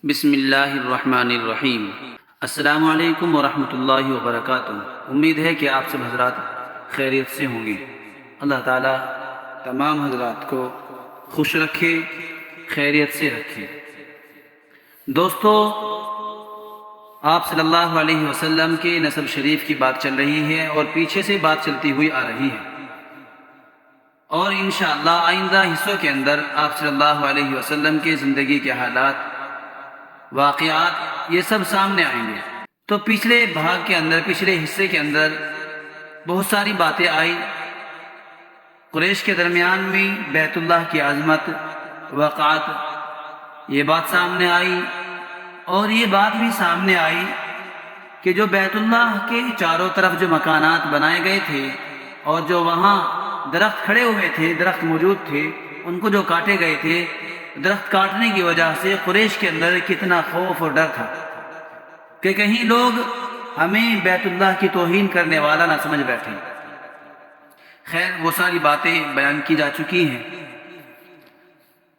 بسم اللہ الرحمن الرحیم۔ السلام علیکم ورحمۃ اللہ وبرکاتہ۔ امید ہے کہ آپ سب حضرات خیریت سے ہوں گے۔ اللہ تعالیٰ تمام حضرات کو خوش رکھے، خیریت سے رکھے۔ دوستو، آپ صلی اللہ علیہ وسلم کے نسب شریف کی بات چل رہی ہے اور پیچھے سے بات چلتی ہوئی آ رہی ہے، اور انشاءاللہ آئندہ حصوں کے اندر آپ صلی اللہ علیہ وسلم کے زندگی کے حالات، واقعات، یہ سب سامنے آئیں گے۔ تو پچھلے بھاگ کے اندر، پچھلے حصے کے اندر بہت ساری باتیں آئی۔ قریش کے درمیان میں بیت اللہ کی عظمت، وقعت، یہ بات سامنے آئی، اور یہ بات بھی سامنے آئی کہ جو بیت اللہ کے چاروں طرف جو مکانات بنائے گئے تھے اور جو وہاں درخت کھڑے ہوئے تھے، درخت موجود تھے، ان کو جو کاٹے گئے تھے، درخت کاٹنے کی وجہ سے قریش کے اندر کتنا خوف اور ڈر تھا کہ کہیں لوگ ہمیں بیت اللہ کی توہین کرنے والا نہ سمجھ بیٹھیں۔ خیر، وہ ساری باتیں بیان کی جا چکی ہیں،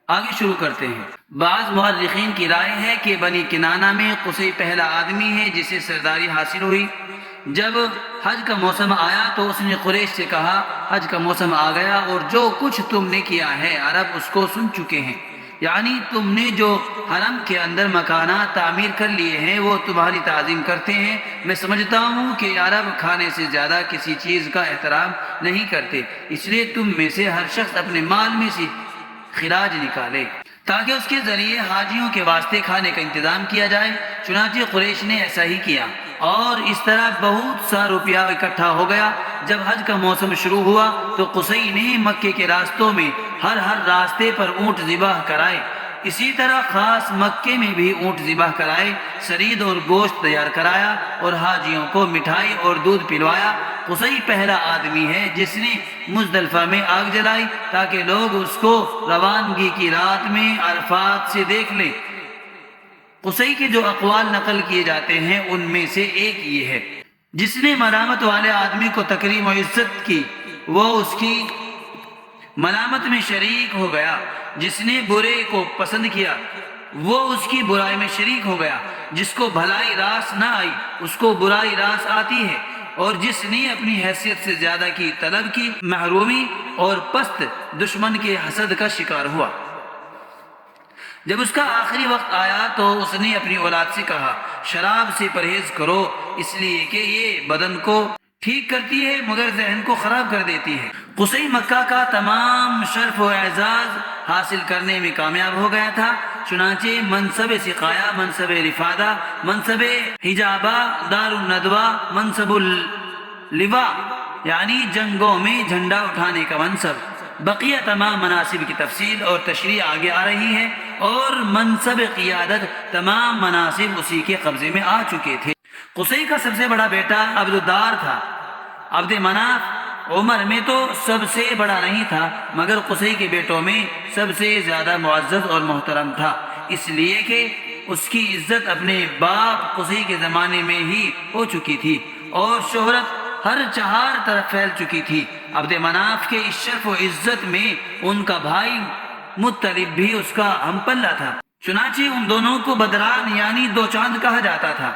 آگے شروع کرتے ہیں۔ بعض مورخین کی رائے ہے کہ بنی کنانہ میں قصی پہلا آدمی ہے جسے سرداری حاصل ہوئی۔ جب حج کا موسم آیا تو اس نے قریش سے کہا، حج کا موسم آ گیا اور جو کچھ تم نے کیا ہے عرب اس کو سن چکے ہیں، یعنی تم نے جو حرم کے اندر مکانات تعمیر کر لیے ہیں وہ تمہاری تعظیم کرتے ہیں۔ میں سمجھتا ہوں کہ عرب کھانے سے زیادہ کسی چیز کا احترام نہیں کرتے، اس لیے تم میں سے ہر شخص اپنے مال میں سے خراج نکالے تاکہ اس کے ذریعے حاجیوں کے واسطے کھانے کا انتظام کیا جائے۔ چنانچہ قریش نے ایسا ہی کیا اور اس طرح بہت سا روپیہ اکٹھا ہو گیا۔ جب حج کا موسم شروع ہوا تو قصی نے مکے کے راستوں میں ہر راستے پر اونٹ ذبح کرائے، اسی طرح خاص مکے میں بھی اونٹ ذبح کرائے، سرید اور گوشت تیار کرایا اور حاجیوں کو مٹھائی اور دودھ پلوایا۔ قصی پہلا آدمی ہے جس نے مزدلفہ میں آگ جلائی تاکہ لوگ اس کو روانگی کی رات میں عرفات سے دیکھ لیں۔ قصی کے جو اقوال نقل کیے جاتے ہیں ان میں سے ایک یہ ہے، جس نے ملامت والے آدمی کو تکریم و عزت کی وہ اس کی ملامت میں شریک ہو گیا، جس نے برے کو پسند کیا وہ اس کی برائی میں شریک ہو گیا، جس کو بھلائی راس نہ آئی اس کو برائی راس آتی ہے، اور جس نے اپنی حیثیت سے زیادہ کی طلب کی محرومی اور پست دشمن کے حسد کا شکار ہوا۔ جب اس کا آخری وقت آیا تو اس نے اپنی اولاد سے کہا، شراب سے پرہیز کرو، اس لیے کہ یہ بدن کو ٹھیک کرتی ہے مگر ذہن کو خراب کر دیتی ہے۔ قصی مکہ کا تمام شرف و اعزاز حاصل کرنے میں کامیاب ہو گیا تھا، چنانچہ منصب سقایا، منصب رفادہ، منصب حجابہ، دار الندوہ، منصب اللواء یعنی جنگوں میں جھنڈا اٹھانے کا منصب، بقیہ تمام مناصب کی تفصیل اور تشریح آگے آ رہی ہے، اور منصب قیادت تمام مناصب اسی کے قبضے میں آ چکے تھے۔ قصی کا سب سے بڑا بیٹا عبد الدار تھا۔ عبد مناف عمر میں تو سب سے بڑا نہیں تھا مگر قصی کے بیٹوں میں سب سے زیادہ معزز اور محترم تھا، اس لیے کہ اس کی عزت اپنے باپ قصی کے زمانے میں ہی ہو چکی تھی اور شہرت ہر چہار طرف پھیل چکی تھی۔ عبد مناف کے اس شرف و عزت میں ان کا بھائی مطلب بھی اس کا ہم پلہ تھا، چنانچہ ان دونوں کو بدران یعنی دو چاند کہا جاتا تھا۔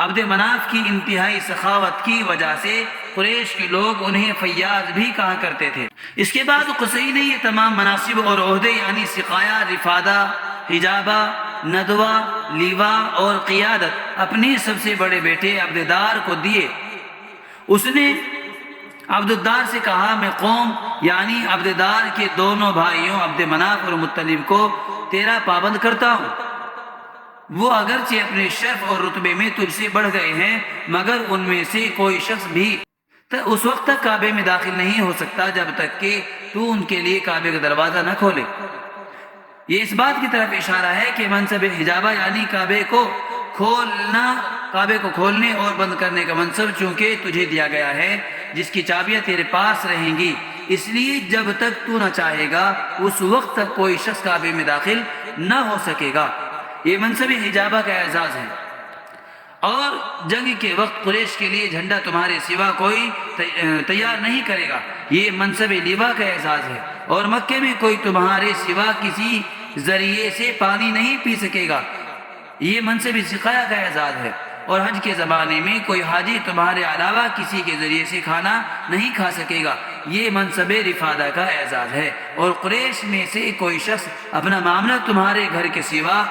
عبد مناف کی انتہائی سخاوت کی وجہ سے قریش کے لوگ انہیں فیاض بھی کہا کرتے تھے۔ اس کے بعد قصی نے یہ تمام مناصب اور عہدے یعنی سقایا، رفادہ، حجابہ، ندوہ، لیوا اور قیادت اپنے سب سے بڑے بیٹے عبددار کو دیے۔ اس نے عبدالدار سے کہا، میں قوم یعنی عبددار کے دونوں بھائیوں عبد مناف اور مطلب کو تیرا پابند کرتا ہوں۔ وہ اگرچہ اپنے شرف اور رتبے میں تجھ سے بڑھ گئے ہیں مگر ان میں سے کوئی شخص بھی اس وقت تک کعبے میں داخل نہیں ہو سکتا جب تک کہ تو ان کے لیے کعبے کا دروازہ نہ کھولے۔ یہ اس بات کی طرف اشارہ ہے کہ منصب حجابہ یعنی کعبے کو کھولنے اور بند کرنے کا منصب چونکہ تجھے دیا گیا ہے، جس کی چابیاں تیرے پاس رہیں گی، اس لیے جب تک تو نہ چاہے گا اس وقت تک کوئی شخص کعبے میں داخل نہ ہو سکے گا۔ یہ منصب حجابہ کا اعزاز ہے، اور جنگ کے وقت قریش کے لیے جھنڈا تمہارے سوا کوئی تیار نہیں کرے گا۔ یہ منصب لیوا کا اعزاز ہے، اور مکے میں کوئی تمہارے سوا کسی ذریعے سے پانی نہیں پی سکے گا۔ یہ منصب سقایا کا اعزاز ہے، اور حج کے زمانے میں کوئی حاجی تمہارے علاوہ کسی کے ذریعے سے کھانا نہیں کھا سکے گا، یہ منصب رفادہ کا اعزاز ہے۔ اور قریش میں سے کوئی شخص اپنا معاملہ تمہارے گھر کے سوا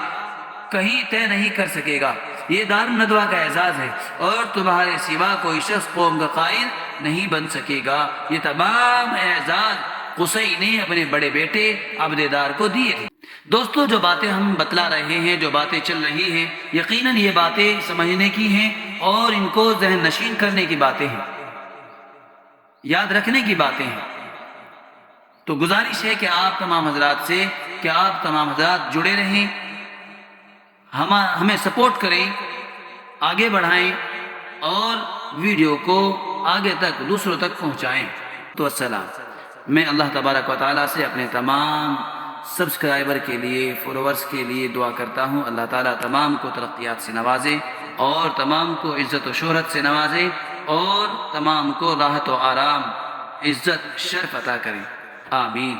کہیں طے نہیں کر سکے گا، یہ دار الندوہ کا اعزاز ہے، اور تمہارے سوا کوئی شخص قوم کا قائد نہیں بن سکے گا۔ یہ تمام اعزاز قصی نے اپنے بڑے بیٹے عبددار کو دیے تھے۔ دوستو، جو باتیں ہم بتلا رہے ہیں، جو باتیں چل رہی ہیں، یقیناً یہ باتیں سمجھنے کی ہیں اور ان کو ذہن نشین کرنے کی باتیں ہیں، یاد رکھنے کی باتیں ہیں۔ تو گزارش ہے کہ آپ تمام حضرات جڑے رہیں، ہمیں سپورٹ کریں، آگے بڑھائیں اور ویڈیو کو آگے تک دوسروں تک پہنچائیں۔ تو السلام، میں اللہ تبارک و تعالیٰ سے اپنے تمام سبسکرائبر کے لیے، فالوورز کے لیے دعا کرتا ہوں، اللہ تعالیٰ تمام کو ترقیات سے نوازے اور تمام کو عزت و شہرت سے نوازے اور تمام کو راحت و آرام، عزت، شرف عطا کرے، آمین۔